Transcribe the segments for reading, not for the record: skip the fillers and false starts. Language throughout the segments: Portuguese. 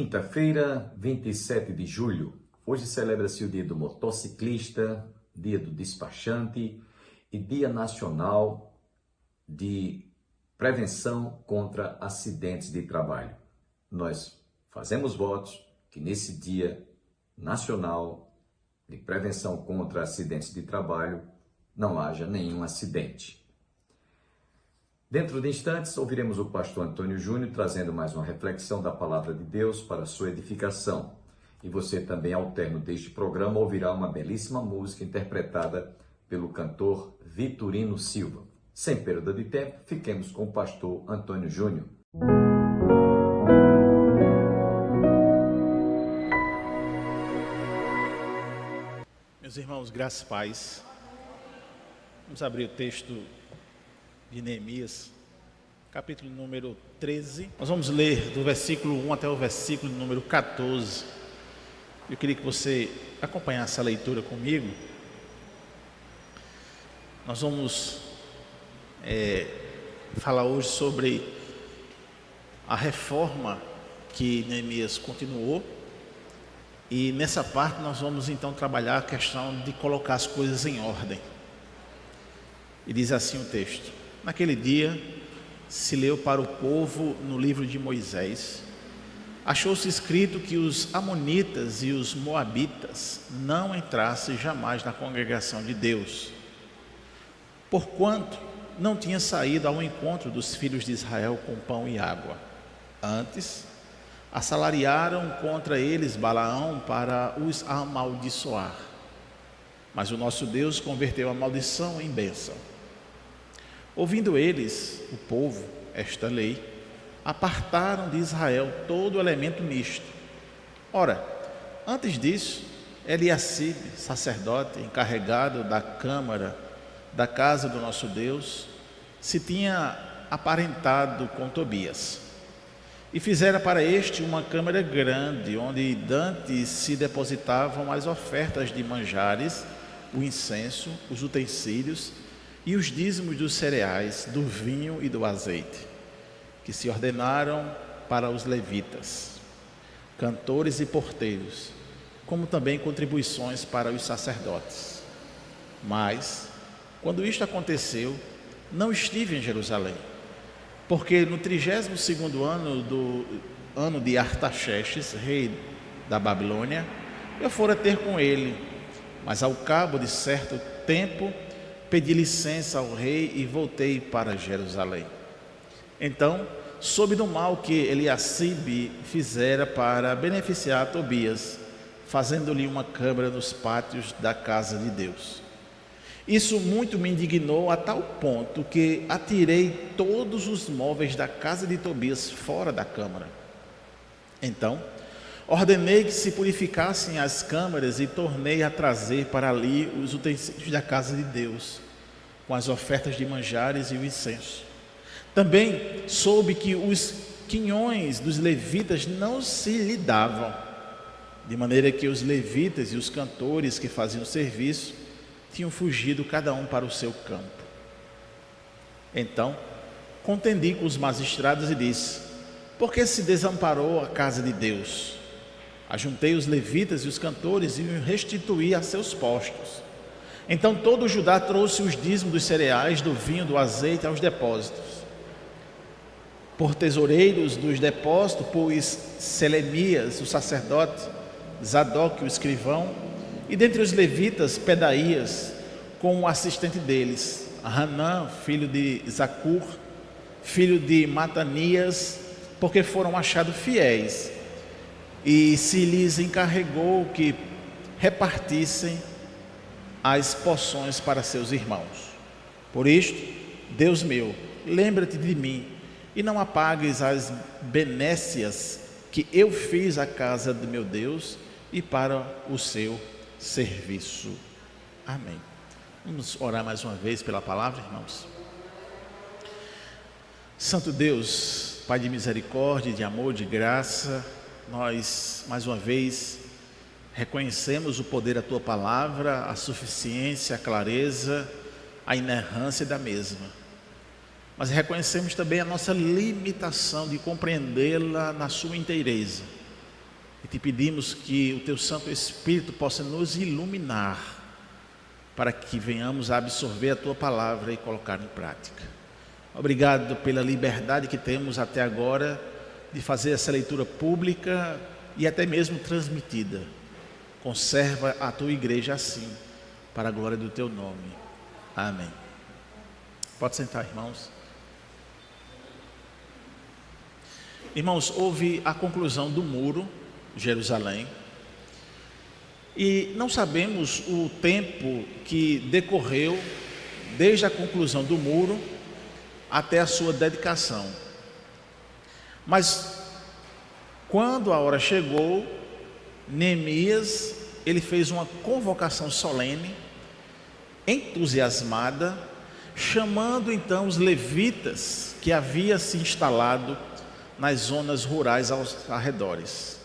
Quinta-feira, 27 de julho. Hoje celebra-se o Dia do Motociclista, Dia do Despachante e Dia Nacional de Prevenção contra Acidentes de Trabalho. Nós fazemos votos que nesse Dia Nacional de Prevenção contra Acidentes de Trabalho não haja nenhum acidente. Dentro de instantes, ouviremos o pastor Antônio Júnior trazendo mais uma reflexão da Palavra de Deus para a sua edificação. E você também, ao término deste programa, ouvirá uma belíssima música interpretada pelo cantor Vitorino Silva. Sem perda de tempo, fiquemos com o pastor Antônio Júnior. Meus irmãos, graças e paz. Vamos abrir o texto de Neemias, capítulo número 13. Nós vamos ler do versículo 1 até o versículo número 14. Eu queria que você acompanhasse a leitura comigo. Nós vamos falar hoje sobre a reforma que Neemias continuou. E nessa parte nós vamos então trabalhar a questão de colocar as coisas em ordem. E diz assim o texto: naquele dia se leu para o povo no livro de Moisés. Achou-se escrito que os amonitas e os moabitas não entrassem jamais na congregação de Deus, porquanto não tinha saído ao encontro dos filhos de Israel com pão e água. Antes, assalariaram contra eles Balaão para os amaldiçoar. Mas o nosso Deus converteu a maldição em bênção. Ouvindo eles, o povo, esta lei, apartaram de Israel todo o elemento misto. Ora, antes disso, Eliacibe, sacerdote encarregado da câmara da casa do nosso Deus, se tinha aparentado com Tobias. E fizera para este uma câmara grande, onde dantes se depositavam as ofertas de manjares, o incenso, os utensílios e os dízimos dos cereais, do vinho e do azeite, que se ordenaram para os levitas, cantores e porteiros, como também contribuições para os sacerdotes. Mas, quando isto aconteceu, não estive em Jerusalém, porque no 32º ano de Artaxerxes, rei da Babilônia, eu fora ter com ele, mas ao cabo de certo tempo pedi licença ao rei e voltei para Jerusalém. Então soube do mal que Eliacibe fizera para beneficiar Tobias, fazendo-lhe uma câmara nos pátios da casa de Deus. Isso muito me indignou a tal ponto que atirei todos os móveis da casa de Tobias fora da câmara. Então ordenei que se purificassem as câmaras e tornei a trazer para ali os utensílios da casa de Deus, com as ofertas de manjares e o incenso. Também soube que os quinhões dos levitas não se lhe davam, de maneira que os levitas e os cantores que faziam serviço tinham fugido cada um para o seu campo. Então contendi com os magistrados e disse: por que se desamparou a casa de Deus? Ajuntei os levitas e os cantores e os restituí a seus postos. Então todo o Judá trouxe os dízimos dos cereais, do vinho, do azeite aos depósitos. Por tesoureiros dos depósitos pus Selemias, o sacerdote, Zadok, o escrivão, e dentre os levitas, Pedaías, com o assistente deles, Hanã, filho de Zacur, filho de Matanias, porque foram achados fiéis, e se lhes encarregou que repartissem as porções para seus irmãos. Por isto, Deus meu, lembra-te de mim, e não apagues as benécias que eu fiz à casa do meu Deus e para o seu serviço. Amém. Vamos orar mais uma vez pela palavra, irmãos. Santo Deus, Pai de misericórdia, de amor, de graça, nós mais uma vez reconhecemos o poder da Tua palavra, a suficiência, a clareza, a inerrância da mesma. Mas reconhecemos também a nossa limitação de compreendê-la na sua inteireza. e te pedimos que o teu Santo Espírito possa nos iluminar para que venhamos a absorver a tua palavra e colocar em prática. Obrigado pela liberdade que temos até agora de fazer essa leitura pública e até mesmo transmitida. Conserva a tua igreja assim, para a glória do teu nome. Amém. Pode sentar, irmãos. Irmãos, houve a conclusão do muro de Jerusalém e não sabemos o tempo que decorreu desde a conclusão do muro até a sua dedicação. Mas quando a hora chegou, Neemias, ele fez uma convocação solene, entusiasmada, chamando então os levitas que havia se instalado nas zonas rurais aos arredores.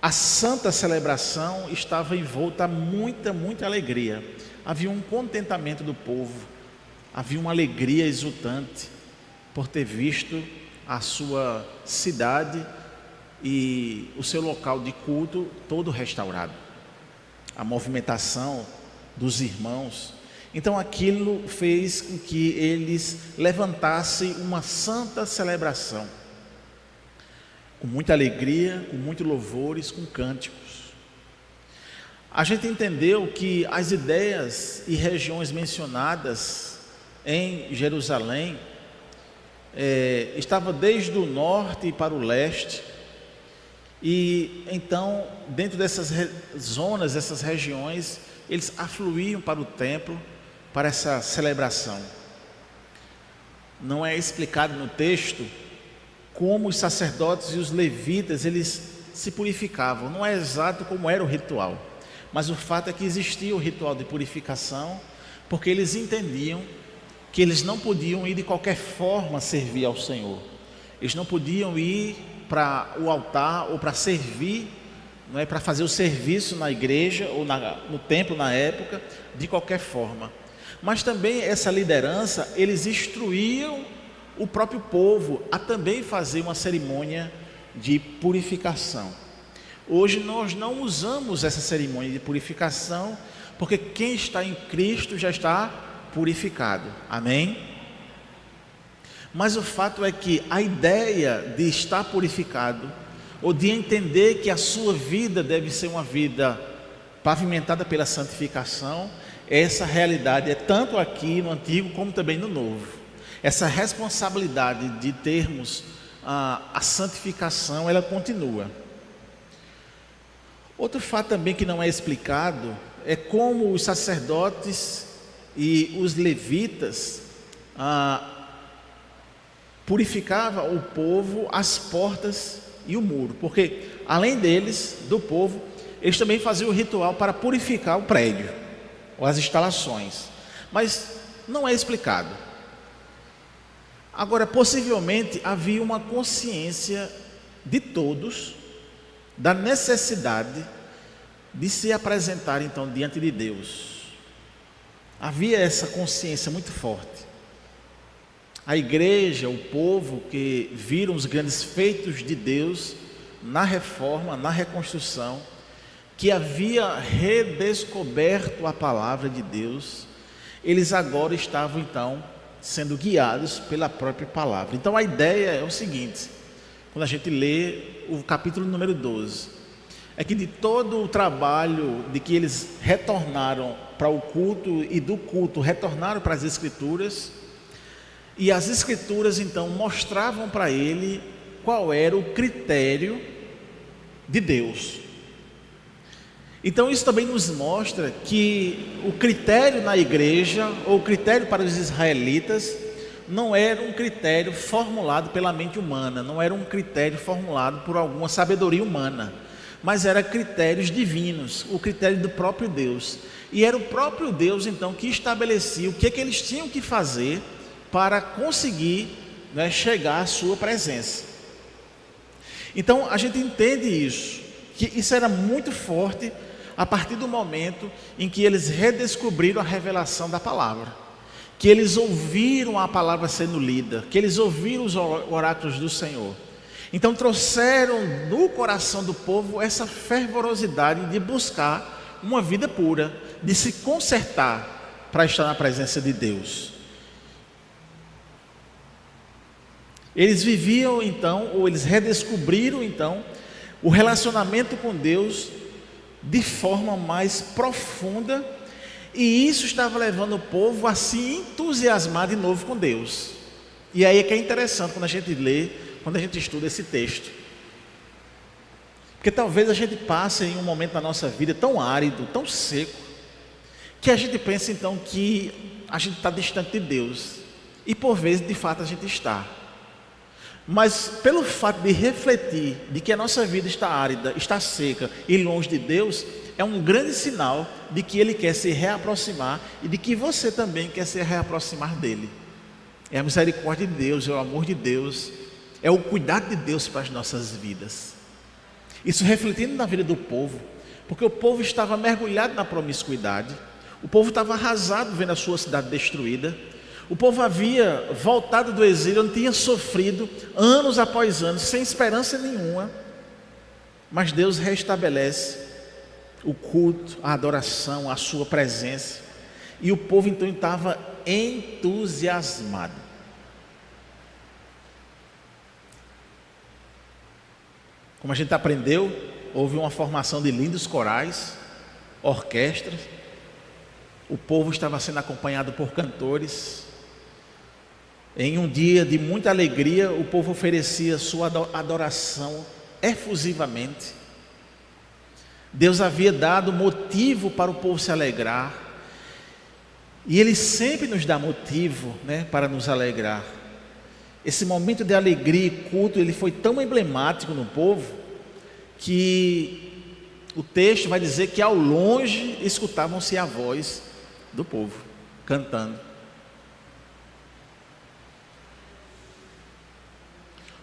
A santa celebração estava envolta a muita alegria. Havia um contentamento do povo, havia uma alegria exultante por ter visto a sua cidade e o seu local de culto todo restaurado. A movimentação dos irmãos. Então aquilo fez com que eles levantassem uma santa celebração, com muita alegria, com muitos louvores, com cânticos. A gente entendeu que as ideias e regiões mencionadas em Jerusalém estava desde o norte para o leste, e então dentro dessas zonas, essas regiões, eles afluíam para o templo para essa celebração. Não é explicado no texto como os sacerdotes e os levitas eles se purificavam. Não é exato como era o ritual, mas o fato é que existia o ritual de purificação, porque eles entendiam que eles não podiam ir de qualquer forma servir ao Senhor. Eles não podiam ir para o altar ou para servir, não é, para fazer o serviço na igreja ou no templo na época, de qualquer forma. Mas também essa liderança, eles instruíam o próprio povo a também fazer uma cerimônia de purificação. Hoje nós não usamos essa cerimônia de purificação, porque quem está em Cristo já está purificado. Amém? Mas o fato é que a ideia de estar purificado, ou de entender que a sua vida deve ser uma vida pavimentada pela santificação, essa realidade é tanto aqui no Antigo como também no Novo. Essa responsabilidade de termos a santificação, ela continua. Outro fato também que não é explicado é como os sacerdotes e os levitas purificavam o povo, as portas e o muro, porque além deles, do povo, eles também faziam o ritual para purificar o prédio ou as instalações, mas não é explicado. Agora, possivelmente havia uma consciência de todos da necessidade de se apresentar então diante de Deus. Havia essa consciência muito forte. A igreja, o povo que viram os grandes feitos de Deus na reforma, na reconstrução, que havia redescoberto a palavra de Deus, eles agora estavam então sendo guiados pela própria palavra. Então a ideia é o seguinte, quando a gente lê o capítulo número 12, é que de todo o trabalho de que eles retornaram para o culto e do culto retornaram para as Escrituras, e as Escrituras então mostravam para ele qual era o critério de Deus. Então isso também nos mostra que o critério na igreja, ou o critério para os israelitas, não era um critério formulado pela mente humana, não era um critério formulado por alguma sabedoria humana, mas eram critérios divinos, o critério do próprio Deus. E era o próprio Deus então que estabelecia o que eles tinham que fazer para conseguir, né, chegar à sua presença. Então a gente entende isso, que isso era muito forte a partir do momento em que eles redescobriram a revelação da palavra, que eles ouviram a palavra sendo lida, que eles ouviram os oráculos do Senhor. Então trouxeram no coração do povo essa fervorosidade de buscar uma vida pura, de se consertar para estar na presença de Deus. Eles viviam então, ou eles redescobriram então, o relacionamento com Deus de forma mais profunda, e isso estava levando o povo a se entusiasmar de novo com Deus. E aí é que é interessante quando a gente lê, quando a gente estuda esse texto, porque talvez a gente passe em um momento da nossa vida tão árido, tão seco, que a gente pensa então que a gente está distante de Deus, e por vezes de fato a gente está. Mas pelo fato de refletir de que a nossa vida está árida, está seca e longe de Deus, é um grande sinal de que Ele quer se reaproximar e de que você também quer se reaproximar dEle. É a misericórdia de Deus, é o amor de Deus, é o cuidado de Deus para as nossas vidas. Isso refletindo na vida do povo, porque o povo estava mergulhado na promiscuidade, o povo estava arrasado vendo a sua cidade destruída. O povo havia voltado do exílio, onde tinha sofrido anos após anos, sem esperança nenhuma. Mas Deus restabelece o culto, a adoração, a sua presença. E o povo então estava entusiasmado. Como a gente aprendeu, houve uma formação de lindos corais, orquestras. O povo estava sendo acompanhado por cantores. Em um dia de muita alegria, o povo oferecia sua adoração efusivamente. Deus havia dado motivo para o povo se alegrar, e Ele sempre nos dá motivo, para nos alegrar. Esse momento de alegria e culto, ele foi tão emblemático no povo, que o texto vai dizer que ao longe escutavam-se a voz do povo, cantando.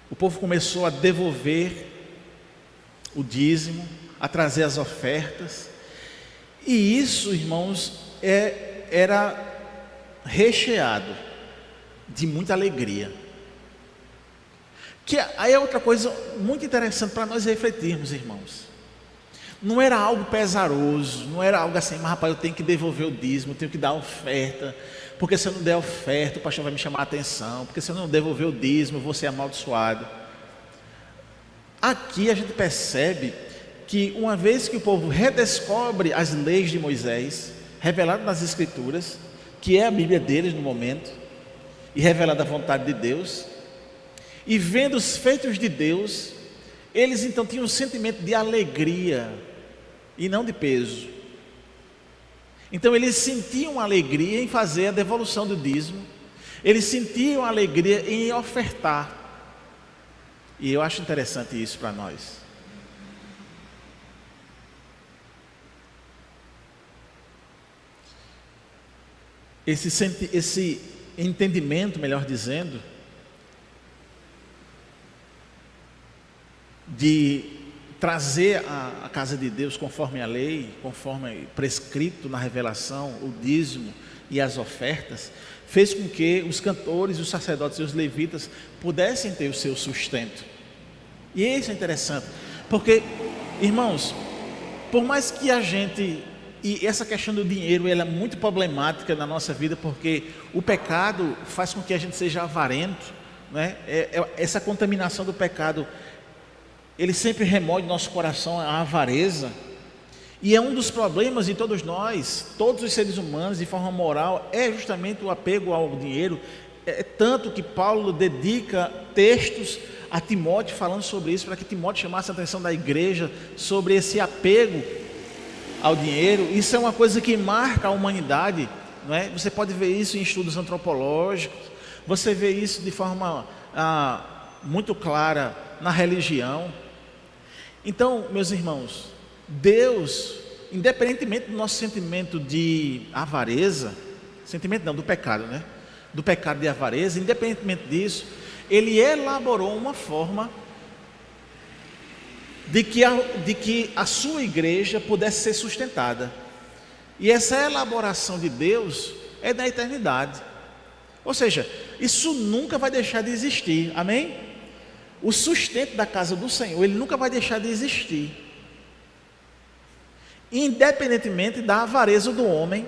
O povo começou a devolver o dízimo, a trazer as ofertas, e isso, irmãos, era recheado de muita alegria. Que aí é outra coisa muito interessante para nós refletirmos, irmãos. Não era algo pesaroso, não era algo assim, mas rapaz, eu tenho que devolver o dízimo, eu tenho que dar oferta, porque se eu não der oferta, o pastor vai me chamar a atenção, porque se eu não devolver o dízimo, eu vou ser amaldiçoado. Aqui a gente percebe que uma vez que o povo redescobre as leis de Moisés, revelado nas Escrituras, que é a Bíblia deles no momento, e revelada a vontade de Deus, e vendo os feitos de Deus, eles então tinham um sentimento de alegria, e não de peso. Então eles sentiam alegria em fazer a devolução do dízimo, eles sentiam alegria em ofertar, e eu acho interessante isso para nós. Esse entendimento, melhor dizendo, de trazer a casa de Deus conforme a lei, conforme prescrito na revelação, o dízimo e as ofertas, fez com que os cantores, os sacerdotes e os levitas pudessem ter o seu sustento. E isso é interessante, porque, irmãos, por mais que a gente, e essa questão do dinheiro, ela é muito problemática na nossa vida, porque o pecado faz com que a gente seja avarento, essa contaminação do pecado, ele sempre remove no nosso coração a avareza, e é um dos problemas de todos nós, todos os seres humanos, de forma moral, é justamente o apego ao dinheiro. É tanto que Paulo dedica textos a Timóteo falando sobre isso, para que Timóteo chamasse a atenção da igreja sobre esse apego ao dinheiro. Isso é uma coisa que marca a humanidade, Você pode ver isso em estudos antropológicos, você vê isso de forma muito clara na religião. Então, meus irmãos, Deus, independentemente do nosso sentimento de avareza, sentimento não, do pecado, do pecado de avareza, independentemente disso, Ele elaborou uma forma de que a sua igreja pudesse ser sustentada, e essa elaboração de Deus é da eternidade, ou seja, isso nunca vai deixar de existir, amém? o sustento da casa do Senhor, ele nunca vai deixar de existir. Independentemente da avareza do homem,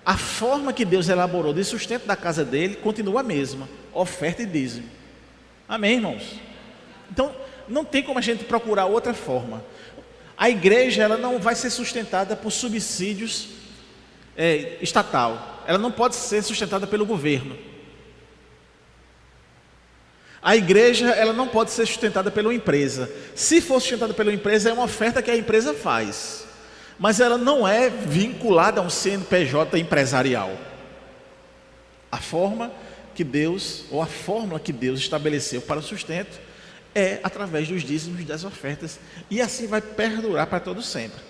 a forma que Deus elaborou de sustento da casa dele continua a mesma: oferta e dízimo. Amém, irmãos? Então, não tem como a gente procurar outra forma. A igreja, ela não vai ser sustentada por subsídios estatal. Ela não pode ser sustentada pelo governo. A igreja, ela não pode ser sustentada pela empresa. Se for sustentada pela empresa, é uma oferta que a empresa faz, mas ela não é vinculada a um CNPJ empresarial. A forma que Deus, ou a fórmula que Deus estabeleceu para o sustento, é através dos dízimos e das ofertas, e assim vai perdurar para todo sempre.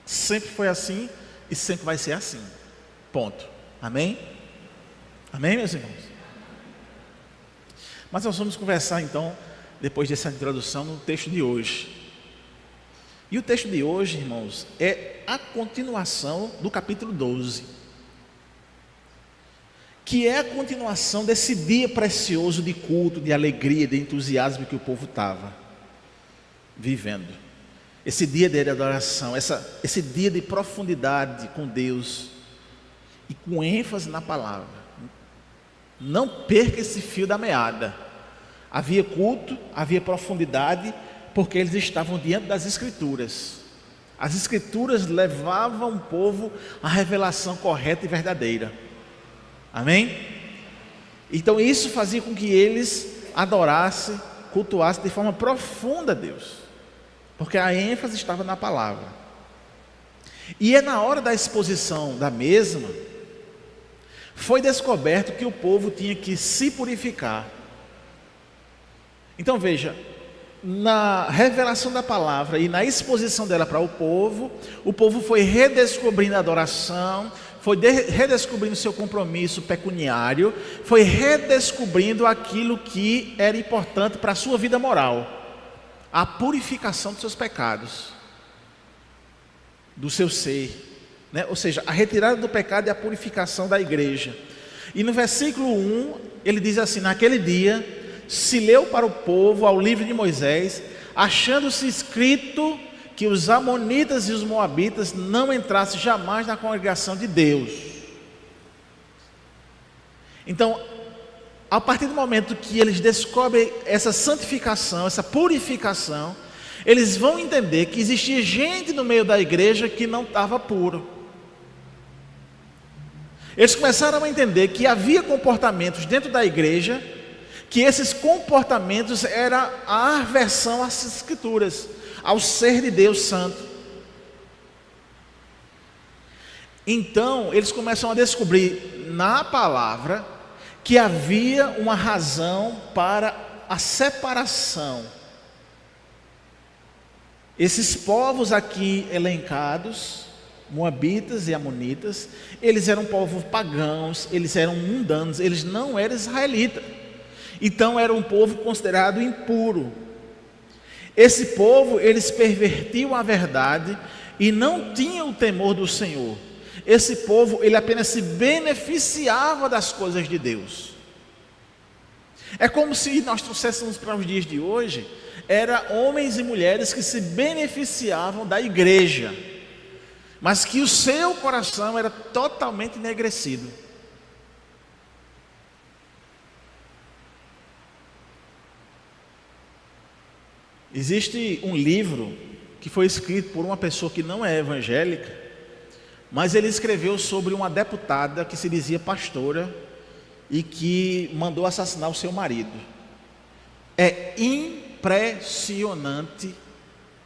Sempre foi assim e sempre vai ser assim. Ponto. Amém? Amém, meus irmãos? Mas nós vamos conversar então, depois dessa introdução, no texto de hoje. E o texto de hoje, irmãos, é a continuação do capítulo 12, que é a continuação desse dia precioso de culto, de alegria, de entusiasmo que o povo estava vivendo. Esse dia de adoração, esse dia de profundidade com Deus e com ênfase na palavra. Não perca esse fio da meada. Havia culto, havia profundidade, porque eles estavam diante das Escrituras. As Escrituras levavam o povo à revelação correta e verdadeira. Amém? Então isso fazia com que eles adorassem, cultuassem de forma profunda a Deus, porque a ênfase estava na palavra. E é na hora da exposição da mesma, foi descoberto que o povo tinha que se purificar. Então veja, na revelação da palavra e na exposição dela para o povo foi redescobrindo a adoração, foi redescobrindo seu compromisso pecuniário, foi redescobrindo aquilo que era importante para a sua vida moral: a purificação dos seus pecados, do seu ser, né? Ou seja, a retirada do pecado e a purificação da igreja. E no versículo 1, ele diz assim: naquele dia se leu para o povo ao livro de Moisés, achando-se escrito que os amonitas e os moabitas não entrassem jamais na congregação de Deus. Então, a partir do momento que eles descobrem essa santificação, essa purificação, eles vão entender que existia gente no meio da igreja que não estava puro. Eles começaram a entender que havia comportamentos dentro da igreja, que esses comportamentos eram a aversão às Escrituras, ao ser de Deus santo. Então eles começam a descobrir na palavra que havia uma razão para a separação. Esses povos aqui elencados, moabitas e amonitas, eles eram povos pagãos, eles eram mundanos, eles não eram israelitas. Então era um povo considerado impuro. Esse povo, eles pervertiam a verdade e não tinham o temor do Senhor. Esse povo, ele apenas se beneficiava das coisas de Deus. É como se nós trouxéssemos para os dias de hoje, era homens e mulheres que se beneficiavam da igreja, mas que o seu coração era totalmente enegrecido. Existe um livro que foi escrito por uma pessoa que não é evangélica, mas ele escreveu sobre uma deputada que se dizia pastora e que mandou assassinar o seu marido. É impressionante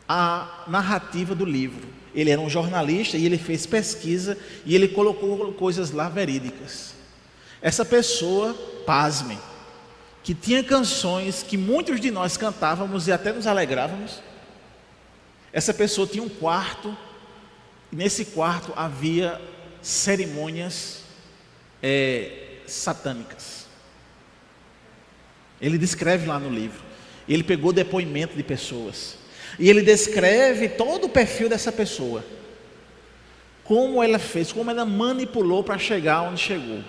a narrativa do livro. Ele era um jornalista e ele fez pesquisa e ele colocou coisas lá verídicas. Essa pessoa, pasmem, que tinha canções que muitos de nós cantávamos e até nos alegrávamos. Essa pessoa tinha um quarto, e nesse quarto havia cerimônias satânicas. Ele descreve lá no livro. Ele pegou depoimento de pessoas e ele descreve todo o perfil dessa pessoa, como ela fez, como ela manipulou para chegar onde chegou.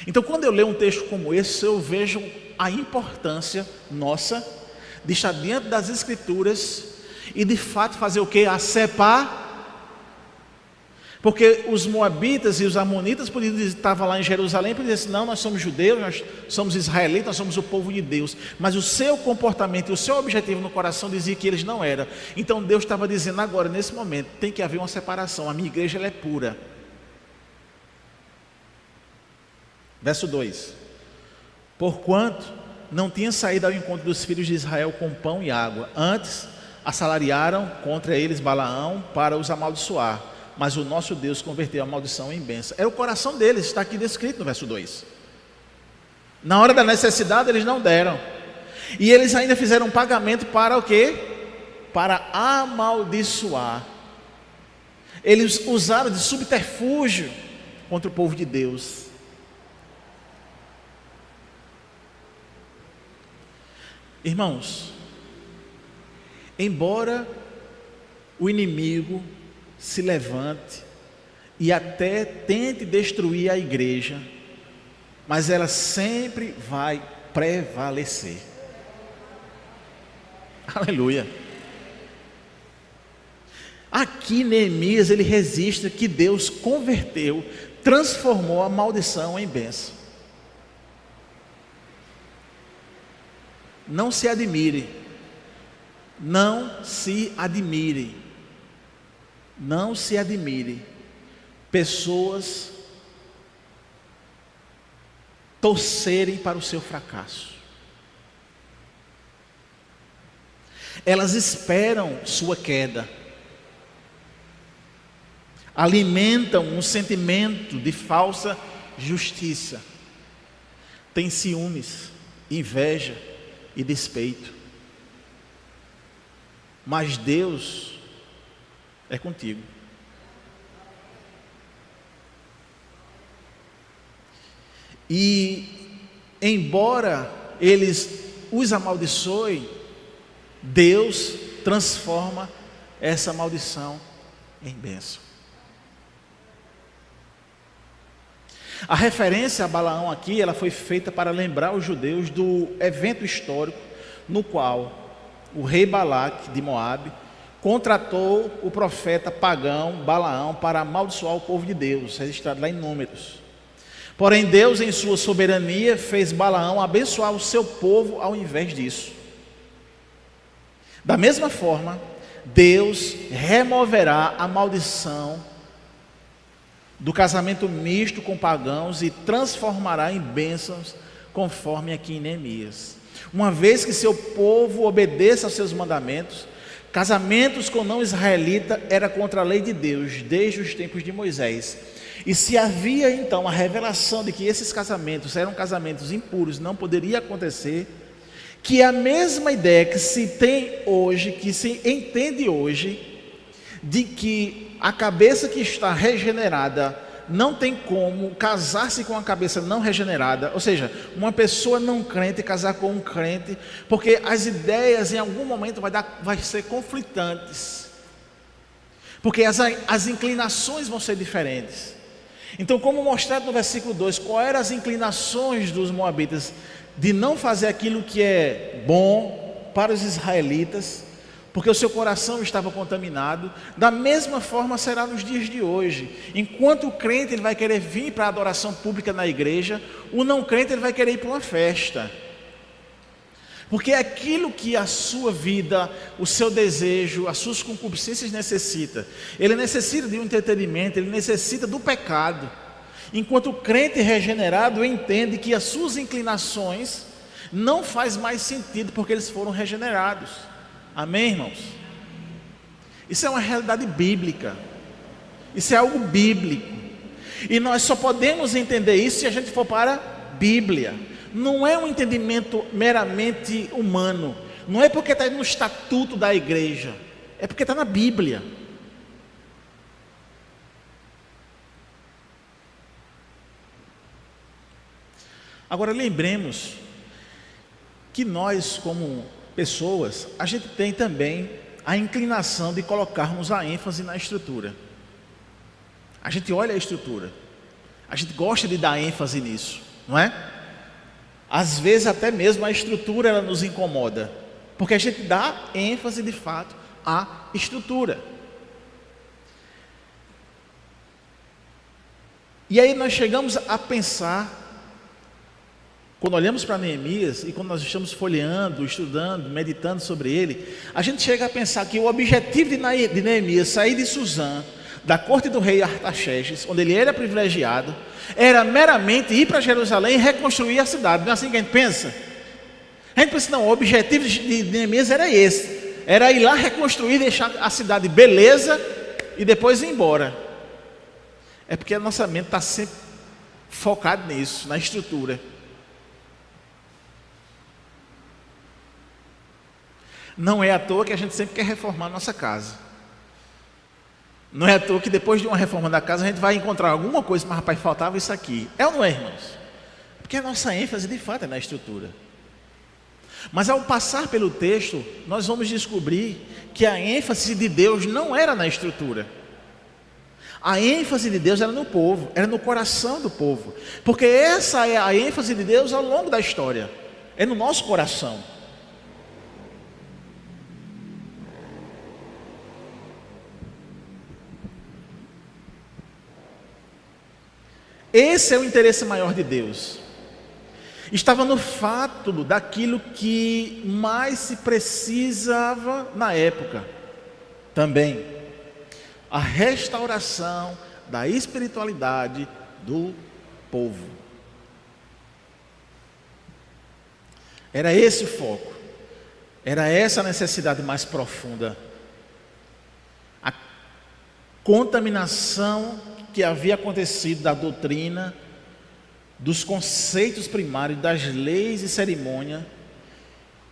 Então, quando eu leio um texto como esse, eu vejo a importância nossa de estar diante das Escrituras e de fato fazer o que? A separar. Porque os moabitas e os amonitas estavam lá em Jerusalém e podiam dizer assim, não, nós somos judeus, nós somos israelitas, nós somos o povo de Deus. Mas o seu comportamento e o seu objetivo no coração dizia que eles não eram. Então Deus estava dizendo agora, nesse momento, tem que haver uma separação. A minha igreja ela é pura. Verso 2: porquanto não tinha saído ao encontro dos filhos de Israel com pão e água, antes assalariaram contra eles Balaão para os amaldiçoar, mas o nosso Deus converteu a maldição em bênção. Era o coração deles, está aqui descrito no verso 2. Na hora da necessidade eles não deram, e eles ainda fizeram um pagamento para o quê? Para amaldiçoar. Eles usaram de subterfúgio contra o povo de Deus. Irmãos, embora o inimigo se levante e até tente destruir a igreja, mas ela sempre vai prevalecer. Aleluia. Aqui Neemias ele registra que Deus converteu, transformou a maldição em bênção. Não se admire, não se admire, não se admire pessoas torcerem para o seu fracasso. Elas esperam sua queda, alimentam um sentimento de falsa justiça, têm ciúmes, inveja e despeito. Mas Deus é contigo. E embora eles os amaldiçoem, Deus transforma essa maldição em bênção. A referência a Balaão aqui, ela foi feita para lembrar os judeus do evento histórico no qual o rei Balaque de Moabe contratou o profeta pagão Balaão para amaldiçoar o povo de Deus, registrado lá em Números. Porém Deus, em sua soberania, fez Balaão abençoar o seu povo ao invés disso. Da mesma forma, Deus removerá a maldição do casamento misto com pagãos e transformará em bênçãos, conforme aqui em Neemias. Uma vez que seu povo obedeça aos seus mandamentos, casamentos com não israelita era contra a lei de Deus desde os tempos de Moisés. E se havia então a revelação de que esses casamentos eram casamentos impuros, não poderia acontecer, que é a mesma ideia que se tem hoje, que se entende hoje, de que a cabeça que está regenerada não tem como casar-se com a cabeça não regenerada, ou seja, uma pessoa não crente casar com um crente, porque as ideias em algum momento vai ser conflitantes, porque as inclinações vão ser diferentes. Então, como mostrado no versículo 2, quais eram as inclinações dos moabitas? De não fazer aquilo que é bom para os israelitas, porque o seu coração estava contaminado. Da mesma forma será nos dias de hoje. Enquanto o crente ele vai querer vir para a adoração pública na igreja, o não crente ele vai querer ir para uma festa, porque é aquilo que a sua vida, o seu desejo, as suas concupiscências necessita. Ele necessita de um entretenimento, ele necessita do pecado. Enquanto o crente regenerado entende que as suas inclinações não faz mais sentido, porque eles foram regenerados. Amém, irmãos? Isso é uma realidade bíblica. Isso é algo bíblico. E nós só podemos entender isso se a gente for para a Bíblia. Não é um entendimento meramente humano. Não é porque está no estatuto da igreja. É porque está na Bíblia. Agora lembremos que nós, como pessoas, a gente tem também a inclinação de colocarmos a ênfase na estrutura. A gente olha a estrutura, a gente gosta de dar ênfase nisso. não é? Às vezes até mesmo a estrutura ela nos incomoda, porque a gente dá ênfase de fato à estrutura. E aí nós chegamos a pensar, quando olhamos para Neemias e quando nós estamos folheando, estudando, meditando sobre ele, a gente chega a pensar que o objetivo de Neemias sair de Suzã, da corte do rei Artaxerxes, onde ele era privilegiado, era meramente ir para Jerusalém e reconstruir a cidade. Não é assim que a gente pensa? A gente pensa, não, o objetivo de Neemias era esse, era ir lá reconstruir, deixar a cidade beleza e depois ir embora. É porque a nossa mente está sempre focada nisso, na estrutura. Não é à toa que a gente sempre quer reformar a nossa casa. Não é à toa que depois de uma reforma da casa a gente vai encontrar alguma coisa, mas rapaz, faltava isso aqui. É ou não é, irmãos? Porque a nossa ênfase de fato é na estrutura. Mas ao passar pelo texto, nós vamos descobrir que a ênfase de Deus não era na estrutura. A ênfase de Deus era no povo, era no coração do povo. Porque essa é a ênfase de Deus ao longo da história. É no nosso coração. Esse é o interesse maior de Deus. Estava no fato daquilo que mais se precisava na época também. A restauração da espiritualidade do povo. Era esse o foco. Era essa a necessidade mais profunda. A contaminação que havia acontecido da doutrina, dos conceitos primários, das leis e cerimônia,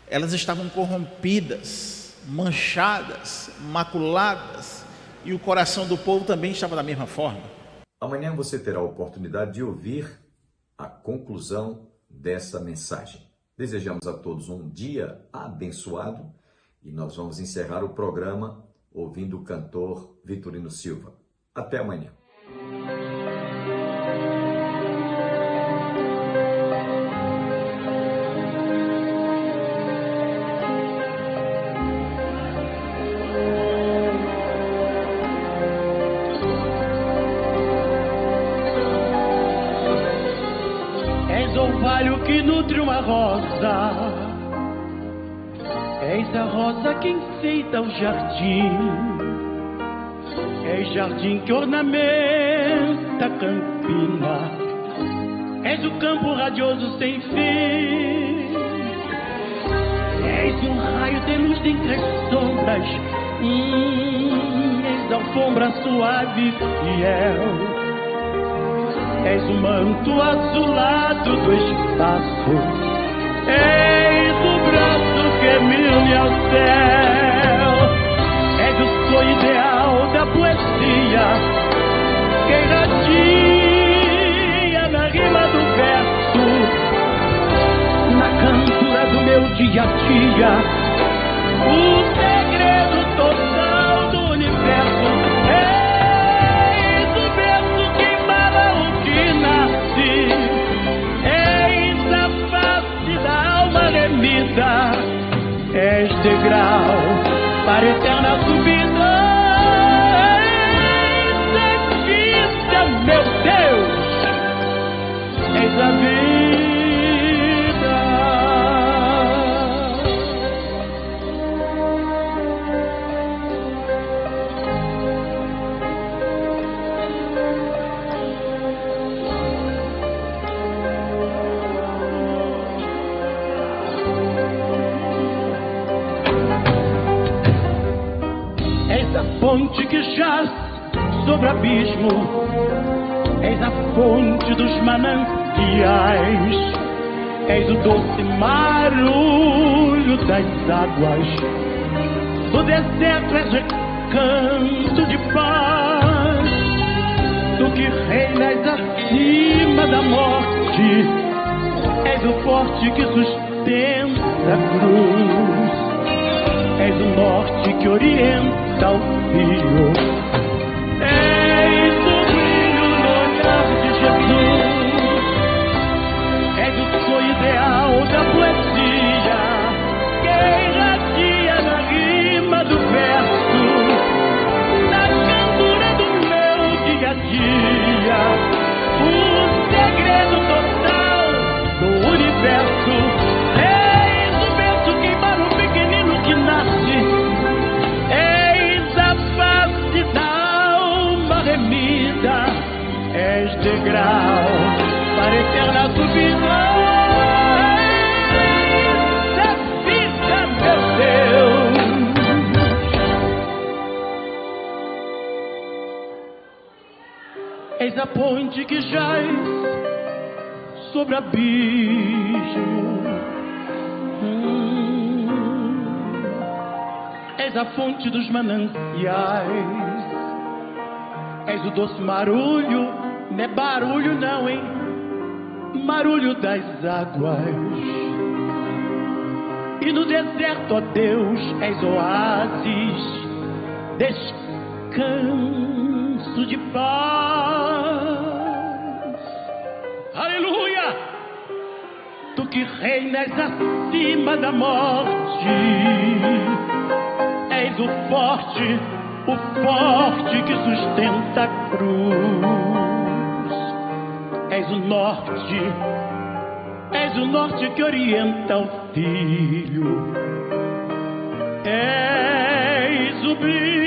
elas estavam corrompidas, manchadas, maculadas, e o coração do povo também estava da mesma forma. Amanhã você terá a oportunidade de ouvir a conclusão dessa mensagem. Desejamos a todos um dia abençoado e nós vamos encerrar o programa ouvindo o cantor Vitorino Silva. Até amanhã. Que nutre uma rosa, és a rosa que enfeita o jardim, és jardim que ornamenta a campina, és o campo radioso sem fim, és um raio de luz dentre as sombras, és a alfombra suave e fiel. És o manto azulado do espaço, és o braço que me une ao céu, és o sonho ideal da poesia, que irradia na rima do verso, na cantora do meu dia a dia, o segredo total do universo. És degrau para a eterna subida, és a vida, meu Deus, és a vida. Fonte que jaz sobre o abismo, és a fonte dos mananciais, és o doce marulho das águas, do deserto és recanto de paz, tu que reinas acima da morte, és o forte que sustenta a cruz, és o norte que orienta ao filho, és o brilho no olhar de Jesus, descida, és degrau para eterna subida. Essa vida, meu Deus, eis a ponte que jaz sobre abismo. És a fonte dos mananciais. És o doce marulho, não é barulho não, hein? Marulho das águas. E no deserto, ó Deus, és oásis, descanso de paz. Aleluia! Tu que reinas acima da morte, és o forte que sustenta a cruz. És o norte que orienta o filho. És o brilho